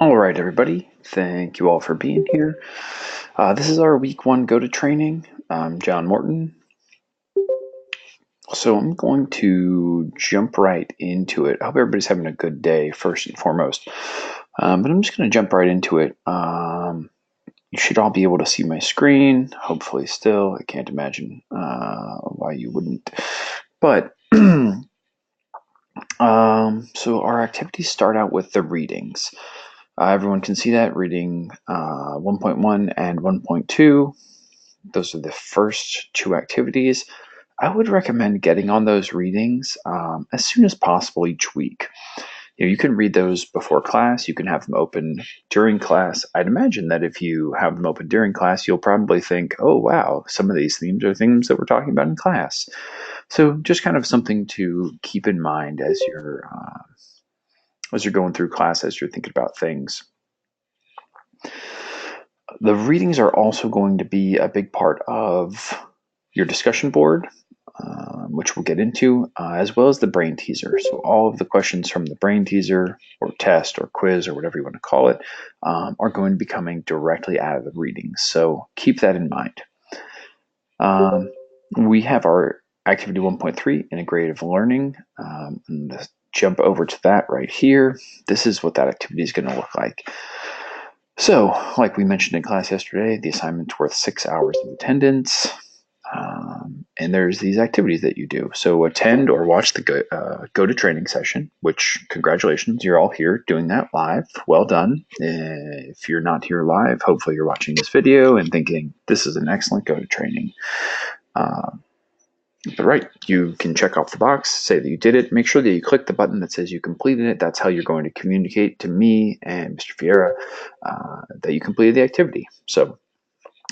All right, everybody. Thank you all for being here. This is our week one go to training. I'm John Morton. So I'm going to jump right into it. I hope everybody's having a good day, first and foremost. But I'm just going to jump right into it. You should all be able to see my screen, hopefully still. I can't imagine why you wouldn't. But so our activities start out with the readings. Everyone can see that reading 1.1 and 1.2. Those are the first two activities. I would recommend getting on those readings as soon as possible each week. You can read those before class. You can have them open during class. I'd imagine that if you have them open during class, you'll probably think, oh, wow, some of these themes are things that we're talking about in class. So just kind of something to keep in mind as you're going through class, as you're thinking about things. The readings are also going to be a big part of your discussion board, which we'll get into, as well as the brain teaser. So all of the questions from the brain teaser or test or quiz or whatever you want to call it are going to be coming directly out of the readings. So keep that in mind. We have our activity 1.3, integrative learning. I'm going to jump over to that right here. This is what that activity is going to look like. So, like we mentioned in class yesterday, the assignment's worth 6 hours of attendance. And there's these activities that you do. So attend or watch the go to training session, which congratulations, you're all here doing that live. Well done. If you're not here live, hopefully you're watching this video and thinking this is an excellent go to training. But right, you can check off the box, say that you did it. Make sure that you click the button that says you completed it. That's how you're going to communicate to me and Mr. Fiera that you completed the activity. So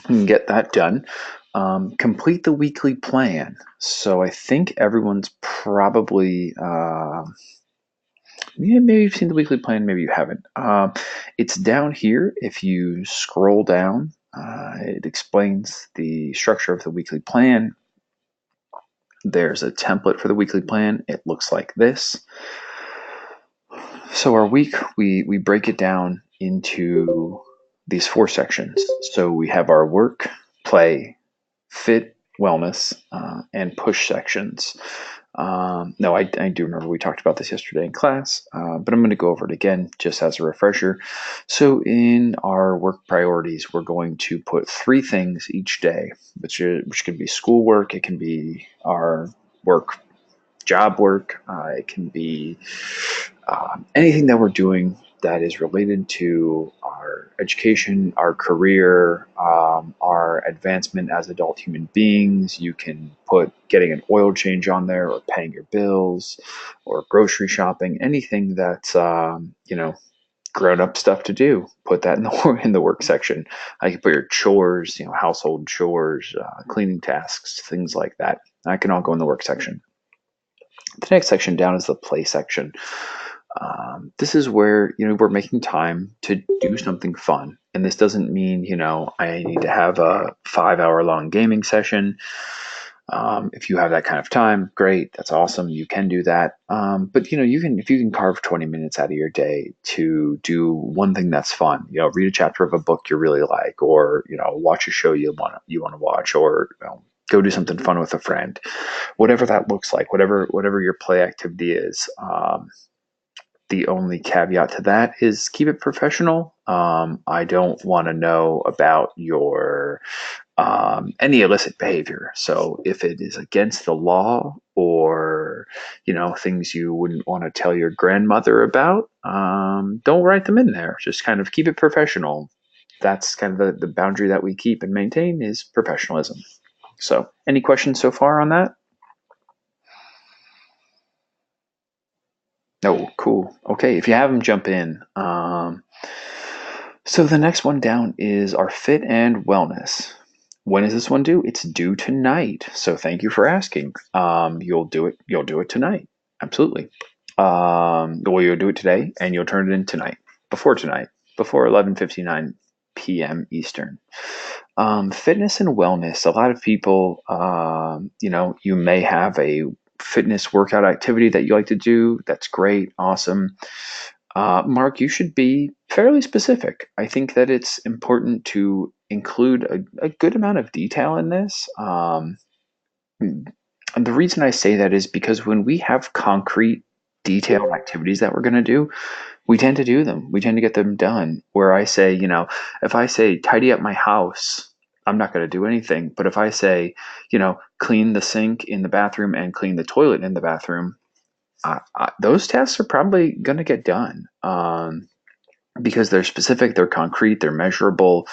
you can get that done. Complete the weekly plan. So I think everyone's probably, maybe you've seen the weekly plan, maybe you haven't. It's down here. If you scroll down, it explains the structure of the weekly plan. There's a template for the weekly plan. It looks like this. So our week, we break it down into these 4 sections. So we have our work, play, fit, wellness, and push sections. No, I do remember we talked about this yesterday in class, but I'm going to go over it again just as a refresher. So in our work priorities, we're going to put 3 things each day, which can be schoolwork, it can be our work, job work, it can be anything that we're doing that is related to our education, our career, our advancement as adult human beings. You can put getting an oil change on there, or paying your bills, or grocery shopping, anything that's, grown-up stuff to do. Put that in the work section. You can put your chores, household chores, cleaning tasks, things like that. That can all go in the work section. The next section down is the play section. This is where, we're making time to do something fun. And this doesn't mean, I need to have a 5-hour long gaming session. If you have that kind of time, great. That's awesome. You can do that. But if you can carve 20 minutes out of your day to do one thing that's fun, read a chapter of a book you really like, or, watch a show you want to watch, or, go do something fun with a friend, whatever that looks like, whatever your play activity is. The only caveat to that is keep it professional. I don't want to know about your any illicit behavior. So if it is against the law, or things you wouldn't want to tell your grandmother about, don't write them in there. Just kind of keep it professional. That's kind of the boundary that we keep and maintain, is professionalism. So any questions so far on that? Oh, cool. Okay, if you have them, jump in. So the next one down is our fit and wellness. When is this one due? It's due tonight. So thank you for asking. You'll do it tonight. Absolutely. Well, you'll do it today, and you'll turn it in tonight, before 11:59 p.m. Eastern. Fitness and wellness. A lot of people, you may have a fitness workout activity that you like to do. That's great. Awesome. Mark, you should be fairly specific. I think that it's important to include a good amount of detail in this. And the reason I say that is because when we have concrete, detailed activities that we're going to do, we tend to do them. We tend to get them done. Where I say, if I say tidy up my house, I'm not going to do anything. But if I say, clean the sink in the bathroom and clean the toilet in the bathroom, those tasks are probably going to get done because they're specific, they're concrete, they're measurable.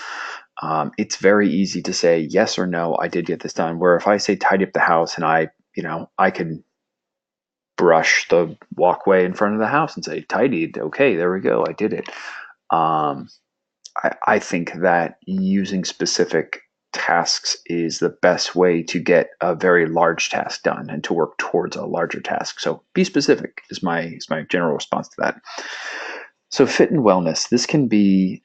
It's very easy to say yes or no, I did get this done. Where if I say tidy up the house and I can brush the walkway in front of the house and say tidied, okay, there we go, I did it. Um, I think that using specific tasks is the best way to get a very large task done and to work towards a larger task. So be specific is my general response to that. So fit and wellness, this can be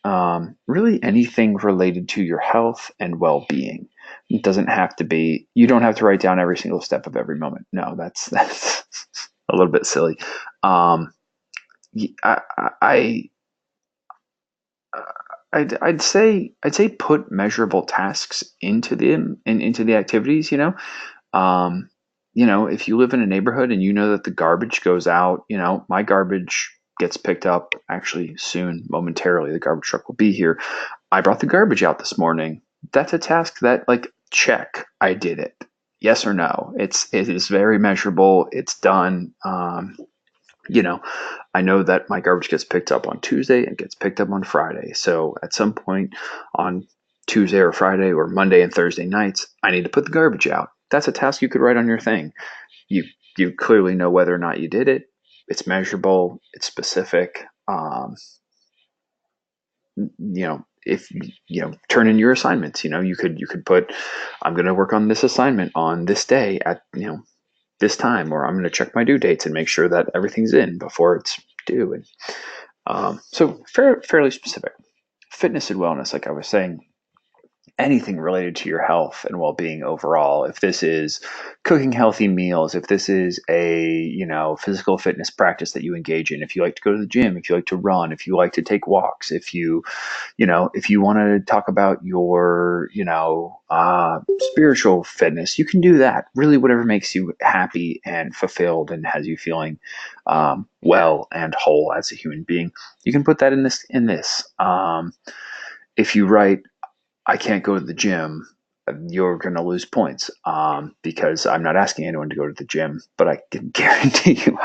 really anything related to your health and well-being. It doesn't have to be, you don't have to write down every single step of every moment. No, that's a little bit silly. Um, I, I, I'd say put measurable tasks into the activities. Um, if you live in a neighborhood and you know that the garbage goes out, my garbage gets picked up actually soon, momentarily. The garbage truck will be here. I brought the garbage out this morning. That's a task that, like, check, I did it. Yes or no? It is very measurable. It's done. You know, I know that my garbage gets picked up on Tuesday and gets picked up on Friday. So at some point on Tuesday or Friday or Monday and Thursday nights, I need to put the garbage out. That's a task you could write on your thing. You you clearly know whether or not you did it. It's measurable. It's specific. If turn in your assignments. You could put, I'm going to work on this assignment on this day at this time, or I'm going to check my due dates and make sure that everything's in before it's due. And so fairly specific. Fitness and wellness, like I was saying, anything related to your health and well-being overall. If this is cooking healthy meals, if this is a physical fitness practice that you engage in, if you like to go to the gym, if you like to run, if you like to take walks, if you want to talk about your spiritual fitness, you can do that. Really, whatever makes you happy and fulfilled and has you feeling well and whole as a human being, you can put that in this. If you write, I can't go to the gym, you're going to lose points because I'm not asking anyone to go to the gym, but I can guarantee you,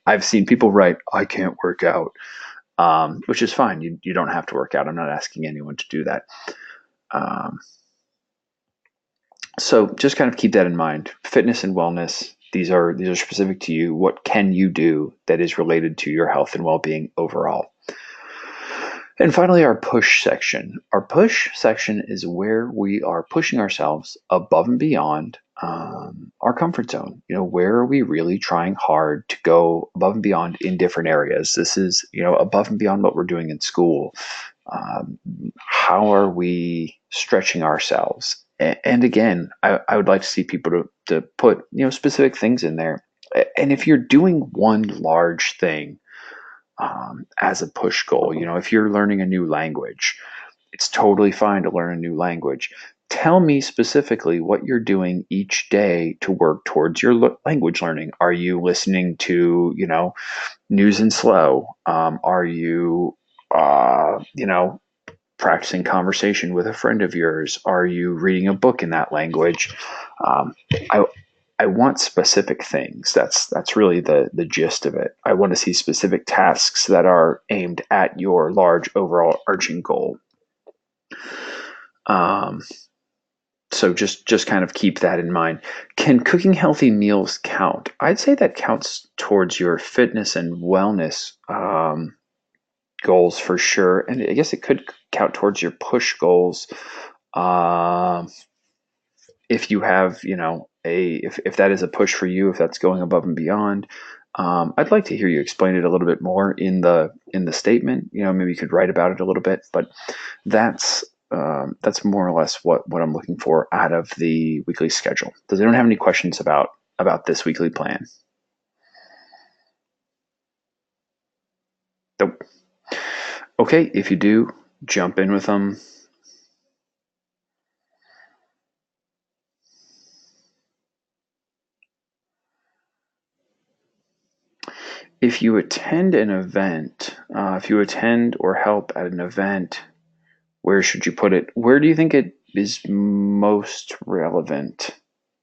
I've seen people write, I can't work out, which is fine. You don't have to work out. I'm not asking anyone to do that. So just kind of keep that in mind. Fitness and wellness, these are specific to you. What can you do that is related to your health and well-being overall? And finally, our push section. Our push section is where we are pushing ourselves above and beyond our comfort zone. Where are we really trying hard to go above and beyond in different areas? This is, above and beyond what we're doing in school. How are we stretching ourselves? And again, I would like to see people to put, specific things in there. And if you're doing one large thing, as a push goal. If you're learning a new language, it's totally fine to learn a new language. Tell me specifically what you're doing each day to work towards your language learning. Are you listening to, news in slow? Are you, practicing conversation with a friend of yours? Are you reading a book in that language? I want specific things. That's really the gist of it. I want to see specific tasks that are aimed at your large overall arching goal. So just kind of keep that in mind. Can cooking healthy meals count? I'd say that counts towards your fitness and wellness goals for sure, and I guess it could count towards your push goals. If you have, if that is a push for you, if that's going above and beyond, I'd like to hear you explain it a little bit more in the statement. Maybe you could write about it a little bit, but that's more or less what I'm looking for out of the weekly schedule. Does anyone have any questions about this weekly plan? Nope. Okay, if you do, jump in with them. If you attend an event, if you attend or help at an event, where should you put it? Where do you think it is most relevant?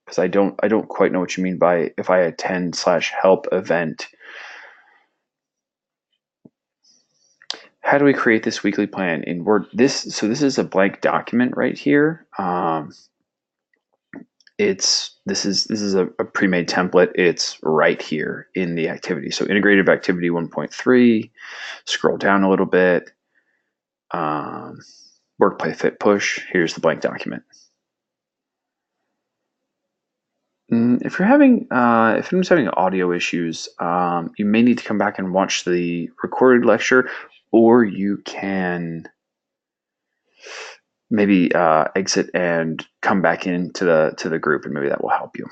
Because I don't quite know what you mean by if I attend / help event. How do we create this weekly plan in Word? This is a blank document right here. This is a pre-made template. It's right here in the activity. So integrative activity 1.3. Scroll down a little bit. Work, play, fit, push. Here's the blank document. If you're having if anyone's having audio issues, you may need to come back and watch the recorded lecture, or you can maybe exit and come back into the group, and maybe that will help you.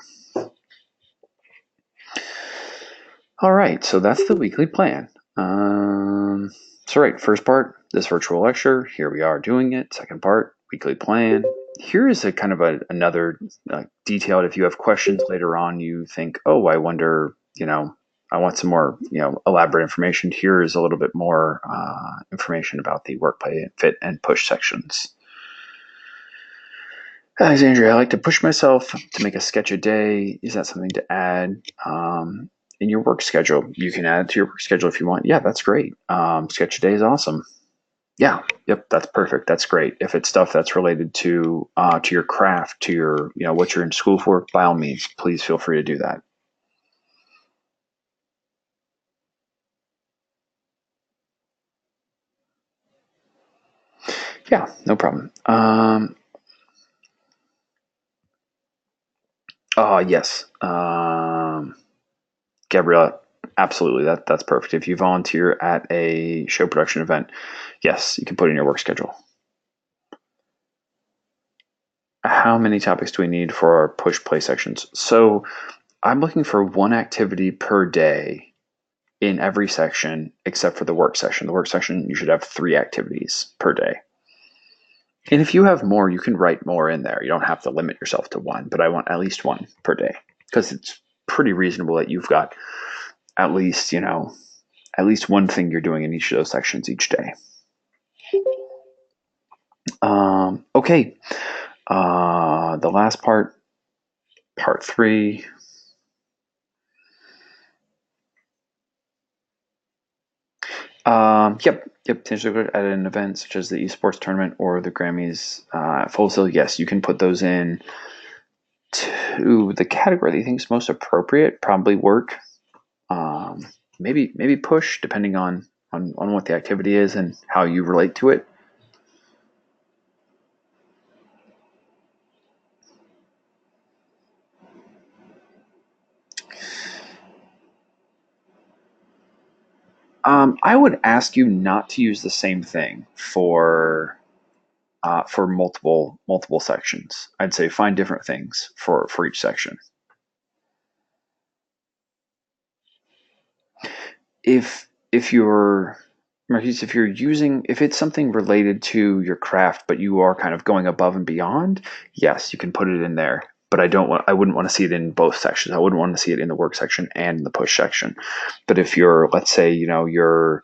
All right, so that's the weekly plan. So right, first part, this virtual lecture. Here we are doing it. Second part, weekly plan. Here is a kind of another detailed. If you have questions later on, you think, oh, I wonder, I want some more, elaborate information. Here is a little bit more information about the work, play, fit, and push sections. Alexandria, I like to push myself to make a sketch a day. Is that something to add in your work schedule? You can add it to your work schedule if you want. Yeah, that's great. Sketch a day is awesome. Yeah, yep, that's perfect. That's great. If it's stuff that's related to your craft, to your, what you're in school for, by all means, please feel free to do that. Yeah, no problem. Yes. Gabriella, absolutely. That's perfect. If you volunteer at a show production event, yes, you can put in your work schedule. How many topics do we need for our push play sections? So I'm looking for one activity per day in every section except for the work session. The work session, you should have 3 activities per day. And if you have more, you can write more in there. You don't have to limit yourself to 1, but I want at least 1 per day because it's pretty reasonable that you've got at least, at least one thing you're doing in each of those sections each day. Okay. The last part 3. Yep. Potentially at an event such as the esports tournament or the Grammys at Full Sail. Yes, you can put those in to the category that you think is most appropriate. Probably work. Maybe push, depending on what the activity is and how you relate to it. I would ask you not to use the same thing for multiple sections. I'd say find different things for each section. If you're Marquise, if it's something related to your craft, but you are kind of going above and beyond, yes, you can put it in there. But I wouldn't want to see it in both sections. I wouldn't want to see it in the work section and the push section. But if you're, let's say, you're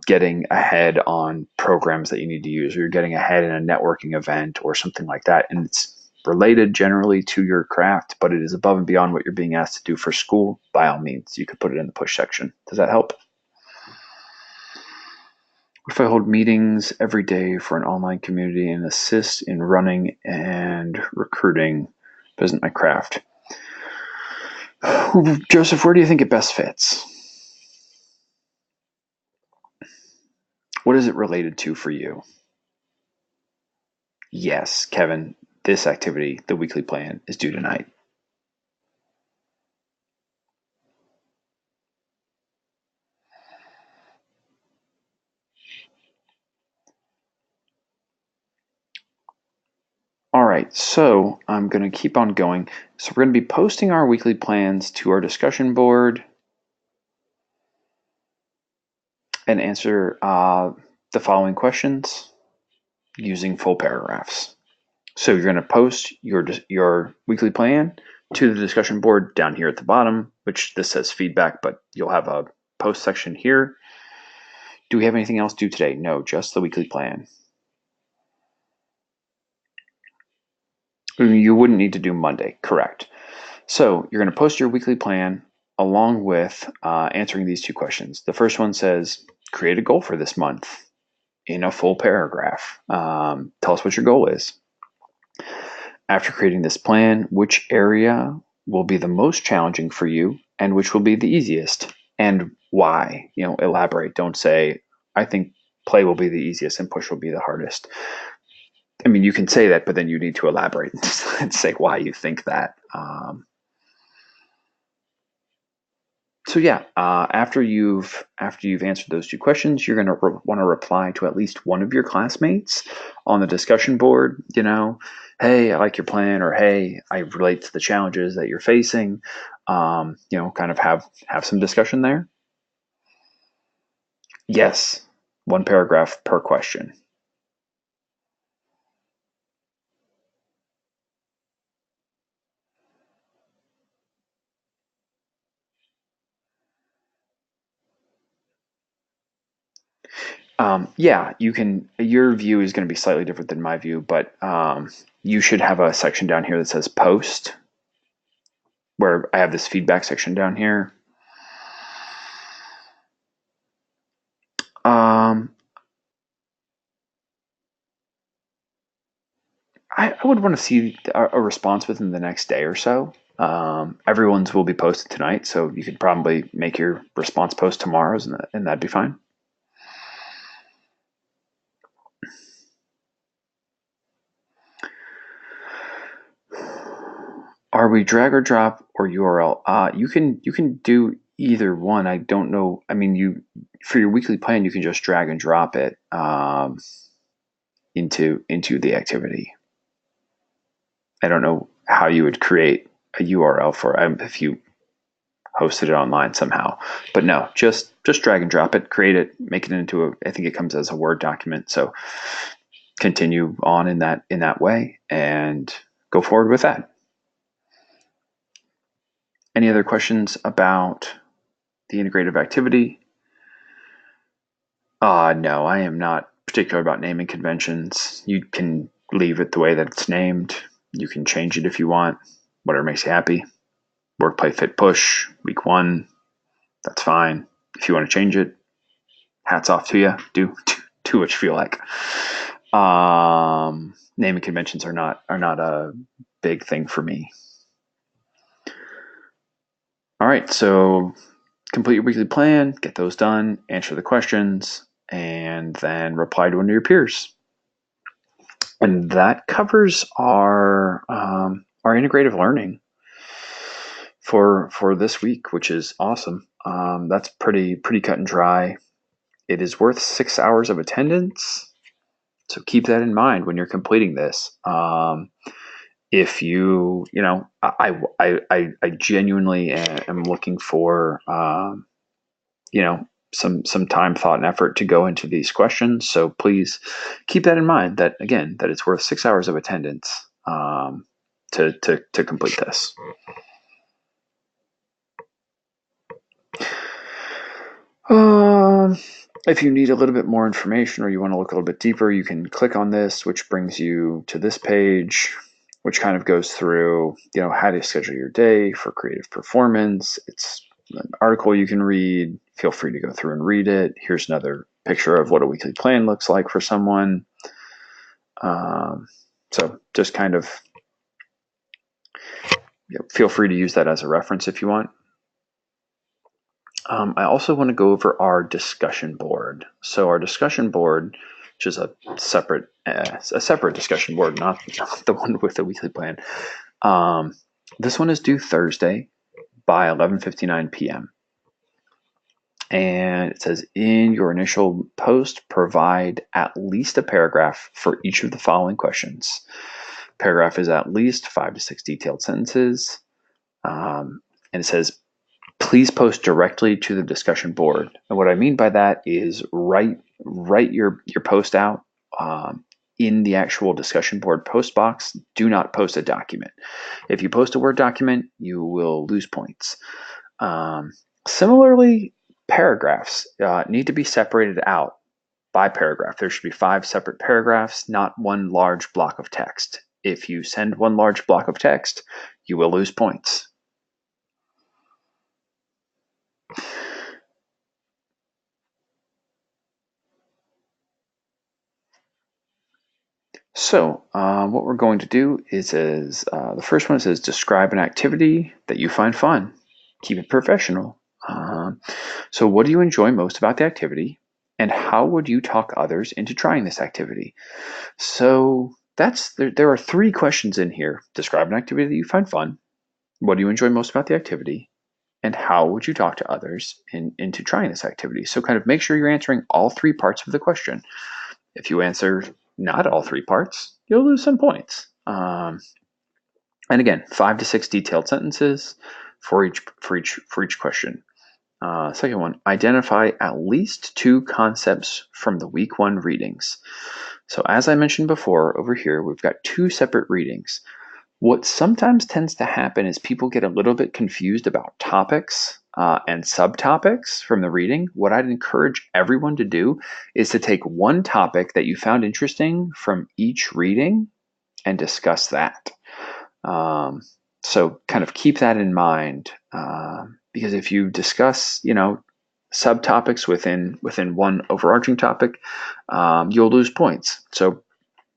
getting ahead on programs that you need to use, or you're getting ahead in a networking event or something like that, and it's related generally to your craft, but it is above and beyond what you're being asked to do for school, by all means, you could put it in the push section. Does that help? What if I hold meetings every day for an online community and assist in running and recruiting, but isn't my craft? Joseph, where do you think it best fits? What is it related to for you? Yes, Kevin, this activity, the weekly plan, is due tonight. All right, so I'm going to keep on going. So we're going to be posting our weekly plans to our discussion board. and answer the following questions using full paragraphs. So you're going to post your weekly plan to the discussion board down here at the bottom, which this says feedback, but you'll have a post section here. Do we have anything else due today? No, just the weekly plan. You wouldn't need to do Monday, correct. So you're going to post your weekly plan along with answering these two questions. The first one says, create a goal for this month in a full paragraph. Tell us what your goal is. After creating this plan, which area will be the most challenging for you and which will be the easiest, and why? Elaborate. Don't say, I think play will be the easiest and push will be the hardest. I mean, you can say that, but then you need to elaborate and say why you think that. So yeah, after you've answered those two questions, you're going to want to reply to at least one of your classmates on the discussion board. Hey, I like your plan, or hey, I relate to the challenges that you're facing. Kind of have some discussion there. Yes, one paragraph per question. Yeah, you can. Your view is going to be slightly different than my view, but you should have a section down here that says post, where I have this feedback section down here. I would want to see a response within the next day or so. Everyone's will be posted tonight, so you could probably make your response post tomorrow, and that'd be fine. Are we drag or drop or URL? You can do either one. I don't know. I mean, for your weekly plan, you can just drag and drop it into the activity. I don't know how you would create a URL for it if you hosted it online somehow, but no, just drag and drop it, create it, make it into I think it comes as a Word document. So continue on in that way and go forward with that. Any other questions about the integrative activity? No, I am not particular about naming conventions. You can leave it the way that it's named. You can change it if you want, whatever makes you happy. Work, play, fit, push, week one, that's fine. If you want to change it, hats off to you. Do what you feel like. Naming conventions are not a big thing for me. All right, so complete your weekly plan, get those done, answer the questions, and then reply to one of your peers. And that covers our integrative learning for this week, which is awesome. That's pretty cut and dry. It is worth 6 hours of attendance, so keep that in mind when you're completing this. If I genuinely am looking for some time, thought, and effort to go into these questions. So please keep that in mind. That again, that it's worth 6 hours of attendance to complete this. If you need a little bit more information or you want to look a little bit deeper, you can click on this, which brings you to this page, which kind of goes through, how to schedule your day for creative performance. It's an article you can read. Feel free to go through and read it. Here's another picture of what a weekly plan looks like for someone. So just kind of feel free to use that as a reference if you want. I also want to go over our discussion board. So our discussion board, which is a separate discussion board, not the one with the weekly plan. This one is due Thursday by 11:59 p.m. And it says, in your initial post, provide at least a paragraph for each of the following questions. Paragraph is at least 5 to 6 detailed sentences. And it says, please post directly to the discussion board. And what I mean by that is write your post out in the actual discussion board post box. Do not post a document. If you post a Word document, you will lose points. Similarly, paragraphs need to be separated out by paragraph. There should be 5 separate paragraphs, not one large block of text. If you send one large block of text, you will lose points. So what we're going to do is the first one says describe an activity that you find fun. Keep it professional. So what do you enjoy most about the activity? And how would you talk others into trying this activity? So there are 3 questions in here. Describe an activity that you find fun. What do you enjoy most about the activity? And how would you talk to others into trying this activity? So kind of make sure you're answering all 3 parts of the question. If you answer not all 3 parts, you'll lose some points. And again, 5 to 6 detailed sentences for each question. Second one, identify at least 2 concepts from the week 1 readings. So as I mentioned before, over here, we've got 2 separate readings. What sometimes tends to happen is people get a little bit confused about topics and subtopics from the reading. What I'd encourage everyone to do is to take one topic that you found interesting from each reading and discuss that. So kind of keep that in mind, because if you discuss, subtopics within one overarching topic, you'll lose points. So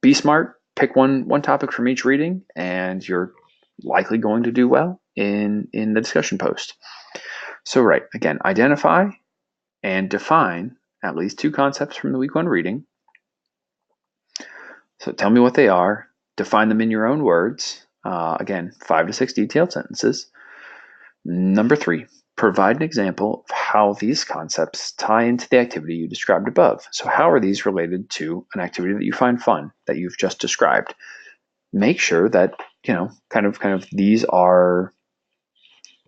be smart. Pick one topic from each reading, and you're likely going to do well in the discussion post. So right, again, identify and define at least 2 concepts from the week 1 reading. So tell me what they are. Define them in your own words. Again, 5 to 6 detailed sentences. Number 3, provide an example of how these concepts tie into the activity you described above. So how are these related to an activity that you find fun that you've just described? Make sure that, kind of these are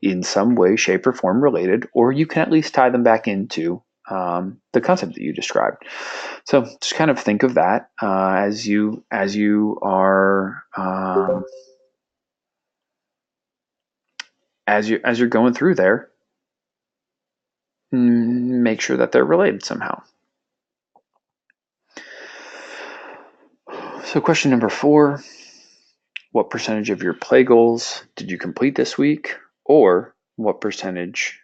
in some way, shape, or form related, or you can at least tie them back into the concept that you described. So just kind of think of that as you are as you're going through there. Make sure that they're related somehow. So question number 4, what percentage of your play goals did you complete this week? Or what percentage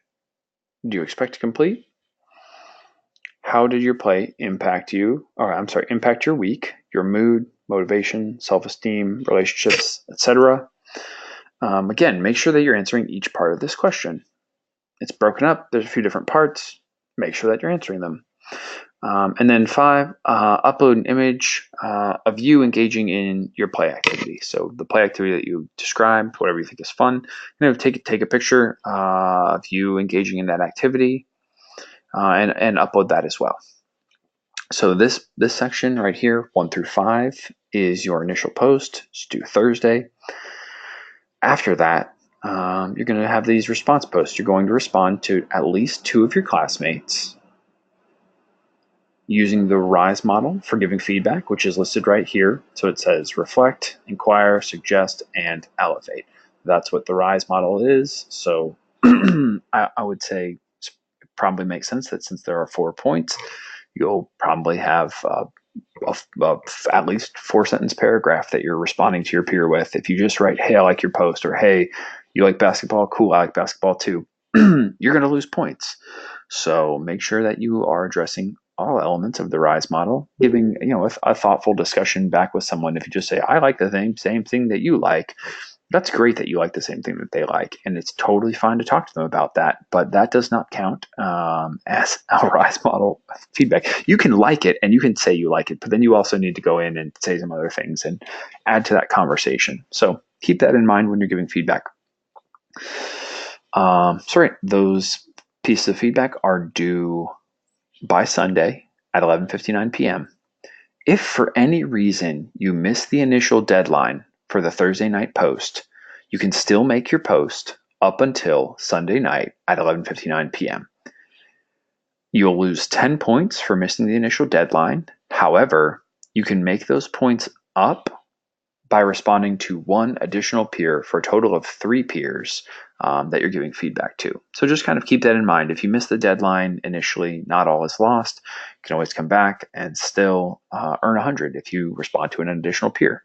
do you expect to complete? How did your play impact your week, your mood, motivation, self-esteem, relationships, etc.? Again, make sure that you're answering each part of this question. It's broken up. There's a few different parts. Make sure that you're answering them. And then 5, upload an image of you engaging in your play activity. So the play activity that you described, whatever you think is fun, take a picture of you engaging in that activity and upload that as well. So this section right here, 1 through 5, is your initial post. It's due Thursday. After that, you're going to have these response posts. You're going to respond to at least 2 of your classmates using the RISE model for giving feedback, which is listed right here. So it says reflect, inquire, suggest, and elevate. That's what the RISE model is. So I would say it probably makes sense that since there are 4 points, you'll probably have at least 4-sentence paragraph that you're responding to your peer with. If you just write, hey, I like your post, or hey, you like basketball? Cool, I like basketball too. You're going to lose points. So make sure that you are addressing all elements of the RISE model, giving a thoughtful discussion back with someone. If you just say, I like the same thing that you like, that's great that you like the same thing that they like, and it's totally fine to talk to them about that, but that does not count as a RISE model feedback. You can like it, and you can say you like it, but then you also need to go in and say some other things and add to that conversation. So keep that in mind when you're giving feedback. Those pieces of feedback are due by Sunday at 11:59 p.m. If for any reason you miss the initial deadline for the Thursday night post, you can still make your post up until Sunday night at 11:59 p.m. You'll lose 10 points for missing the initial deadline. However, you can make those points up by responding to one additional peer for a total of 3 peers that you're giving feedback to. So just kind of keep that in mind. If you miss the deadline initially, not all is lost. You can always come back and still earn 100 if you respond to an additional peer.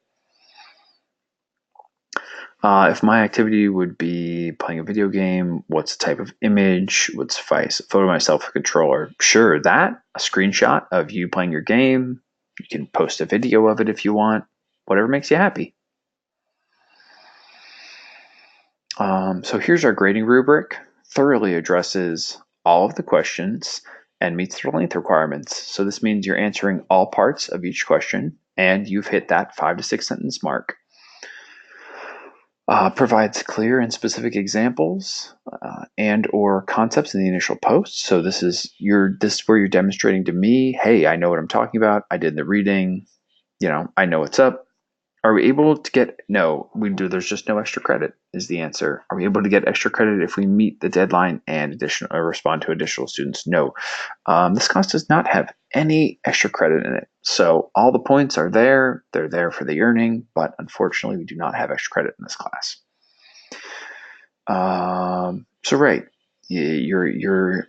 If my activity would be playing a video game, what's the type of image would suffice? A photo of myself with a controller. Sure, a screenshot of you playing your game. You can post a video of it if you want. Whatever makes you happy. So here's our grading rubric. Thoroughly addresses all of the questions and meets the length requirements. So this means you're answering all parts of each question and you've hit that 5 to 6 sentence mark. Provides clear and specific examples and or concepts in the initial post. So this is where you're demonstrating to me, hey, I know what I'm talking about. I did the reading. I know what's up. Are we able to get, no, we do, there's just no extra credit is the answer. Are we able to get extra credit if we meet the deadline and respond to additional students? No. This class does not have any extra credit in it. So all the points are there. They're there for the earning, but unfortunately we do not have extra credit in this class. So right, you're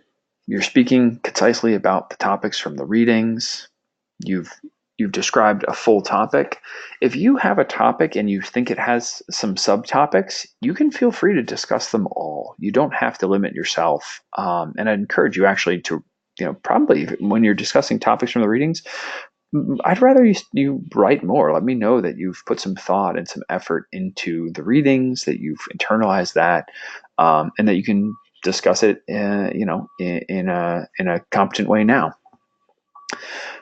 speaking concisely about the topics from the readings. You've described a full topic. If you have a topic and you think it has some subtopics, you can feel free to discuss them all. You don't have to limit yourself. And I encourage you actually to, probably when you're discussing topics from the readings, I'd rather you write more. Let me know that you've put some thought and some effort into the readings, that you've internalized that, and that you can discuss it, in a competent way now.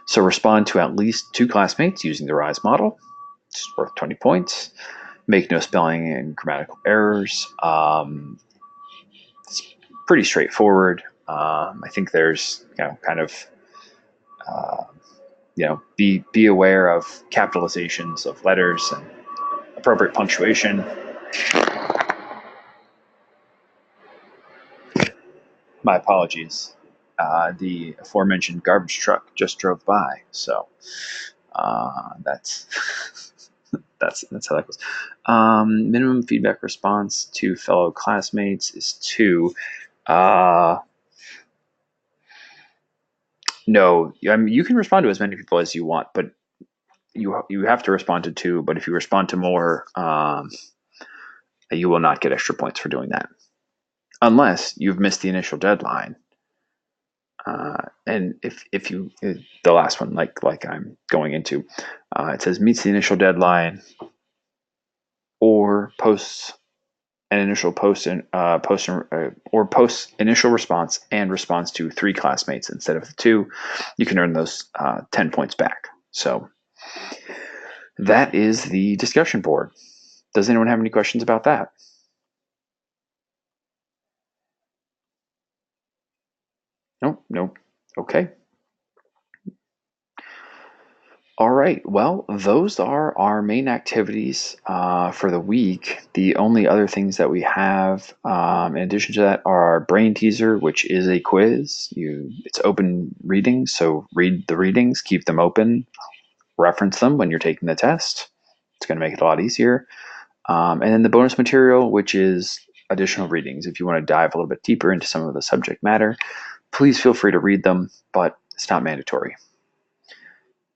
So respond to at least 2 classmates using the RISE model. It's worth 20 points. Make no spelling and grammatical errors. It's pretty straightforward. I think there's, be aware of capitalizations of letters and appropriate punctuation. My apologies. The aforementioned garbage truck just drove by, so that's that's how that goes. Minimum feedback response to fellow classmates is 2. No, I mean, you can respond to as many people as you want, but you have to respond to 2. But if you respond to more, you will not get extra points for doing that, unless you've missed the initial deadline. And if you, the last one, like I'm going into, it says meets the initial deadline or posts an initial post or posts initial response and response to 3 classmates instead of 2, you can earn those 10 points back. So that is the discussion board. Does anyone have any questions about that? Nope. Okay. All right, well, those are our main activities for the week. The only other things that we have, in addition to that, are our brain teaser, which is a quiz. It's open reading, so read the readings, keep them open, reference them when you're taking the test. It's going to make it a lot easier. And then the bonus material, which is additional readings. If you want to dive a little bit deeper into some of the subject matter, please feel free to read them, but it's not mandatory.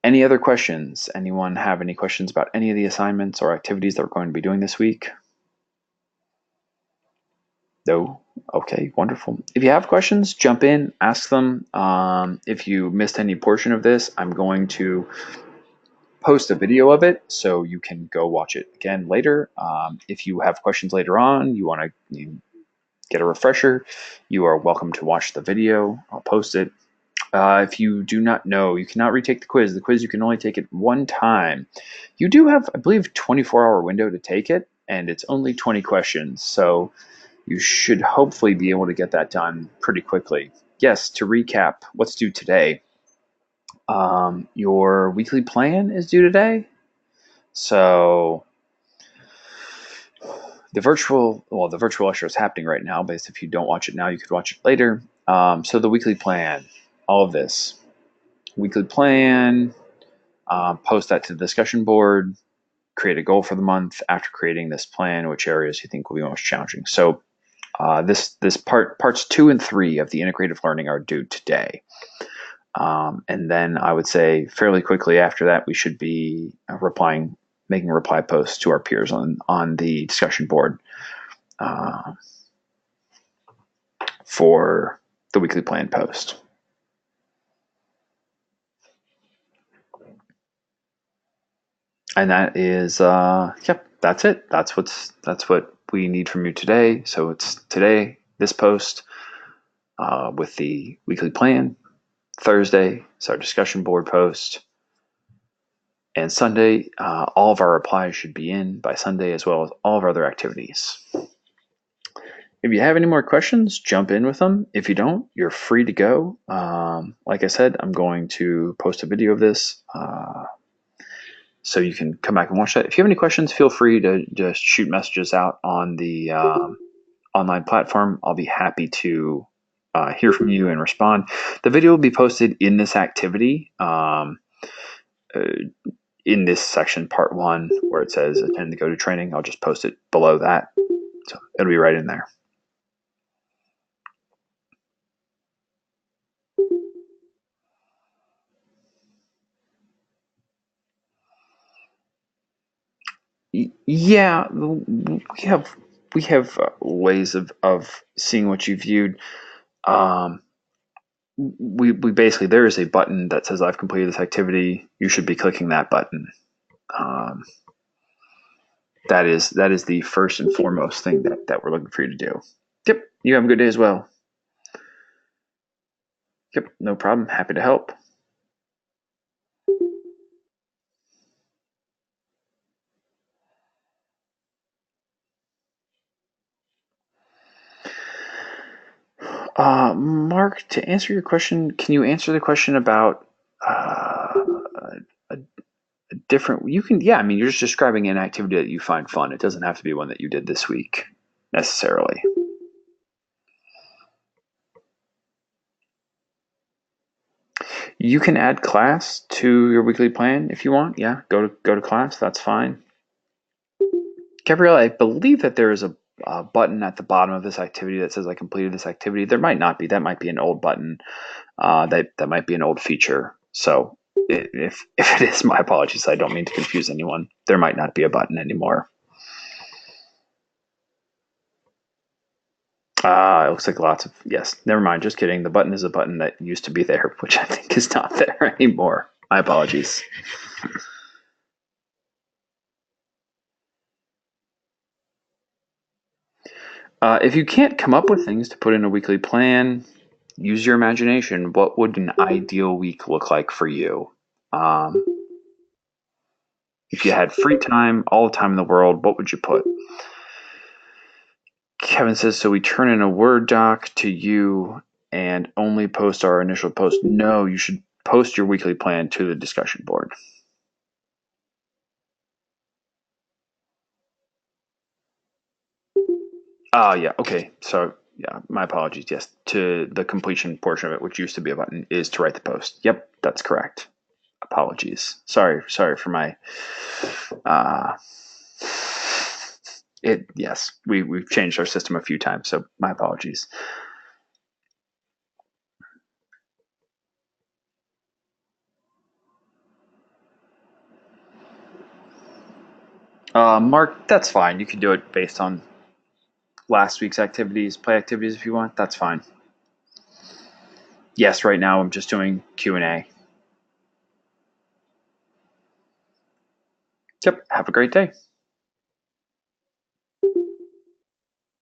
Any other questions? Anyone have any questions about any of the assignments or activities that we're going to be doing this week? No? Okay, wonderful. If you have questions, jump in, ask them. If you missed any portion of this, I'm going to post a video of it so you can go watch it again later. If you have questions later on, you want to get a refresher, you are welcome to watch the video. I'll post it. If you do not know, you cannot retake the quiz. The quiz, you can only take it one time. You do have, I believe, 24-hour window to take it, and it's only 20 questions. So you should hopefully be able to get that done pretty quickly. Yes, to recap, what's due today? Your weekly plan is due today. So the virtual lecture is happening right now, but if you don't watch it now, you could watch it later. So the weekly plan, all of this. Weekly plan, post that to the discussion board, create a goal for the month. After creating this plan, which areas you think will be most challenging. So this parts 2 and 3 of the integrative learning are due today. And then I would say fairly quickly after that, we should be making reply posts to our peers on the discussion board for the weekly plan post. And that is, yep, that's it. That's what we need from you today. So it's today, this post with the weekly plan. Thursday is our discussion board post. And Sunday, all of our replies should be in by Sunday, as well as all of our other activities. If you have any more questions, jump in with them. If you don't, you're free to go. Like I said, I'm going to post a video of this so you can come back and watch that. If you have any questions, feel free to just shoot messages out on the online platform. I'll be happy to hear from you and respond. The video will be posted in this activity, in this section, part 1, where it says attend the go-to training. I'll just post it below that. So it'll be right in there. Yeah, we have ways of seeing what you viewed. We basically, there is a button that says I've completed this activity. You should be clicking that button. That is the first and foremost thing that we're looking for you to do. Yep. You have a good day as well. Yep. No problem. Happy to help. Mark, to answer your question, can you answer the question about a different? You can, yeah. I mean, you're just describing an activity that you find fun. It doesn't have to be one that you did this week necessarily. You can add class to your weekly plan if you want. Yeah, go to class. That's fine. Gabrielle, I believe that there is a button at the bottom of this activity that says I completed this activity. There might not be. That might be an old button. That might be an old feature. So if it is, my apologies. I don't mean to confuse anyone. There might not be a button anymore. It looks like lots of, yes, never mind. Just kidding. The button is a button that used to be there, which I think is not there anymore. My apologies. If you can't come up with things to put in a weekly plan, use your imagination. What would an ideal week look like for you? If you had free time, all the time in the world, what would you put? Kevin says, so we turn in a Word doc to you and only post our initial post. No, you should post your weekly plan to the discussion board. Yeah, okay. So, yeah, my apologies. Yes, to the completion portion of it, which used to be a button, is to write the post. Yep, that's correct. Apologies. Sorry for my yes, we've changed our system a few times, so my apologies. Mark, that's fine. You can do it based on last week's activities, play activities if you want. That's fine. Yes, right now I'm just doing Q&A. Yep, have a great day.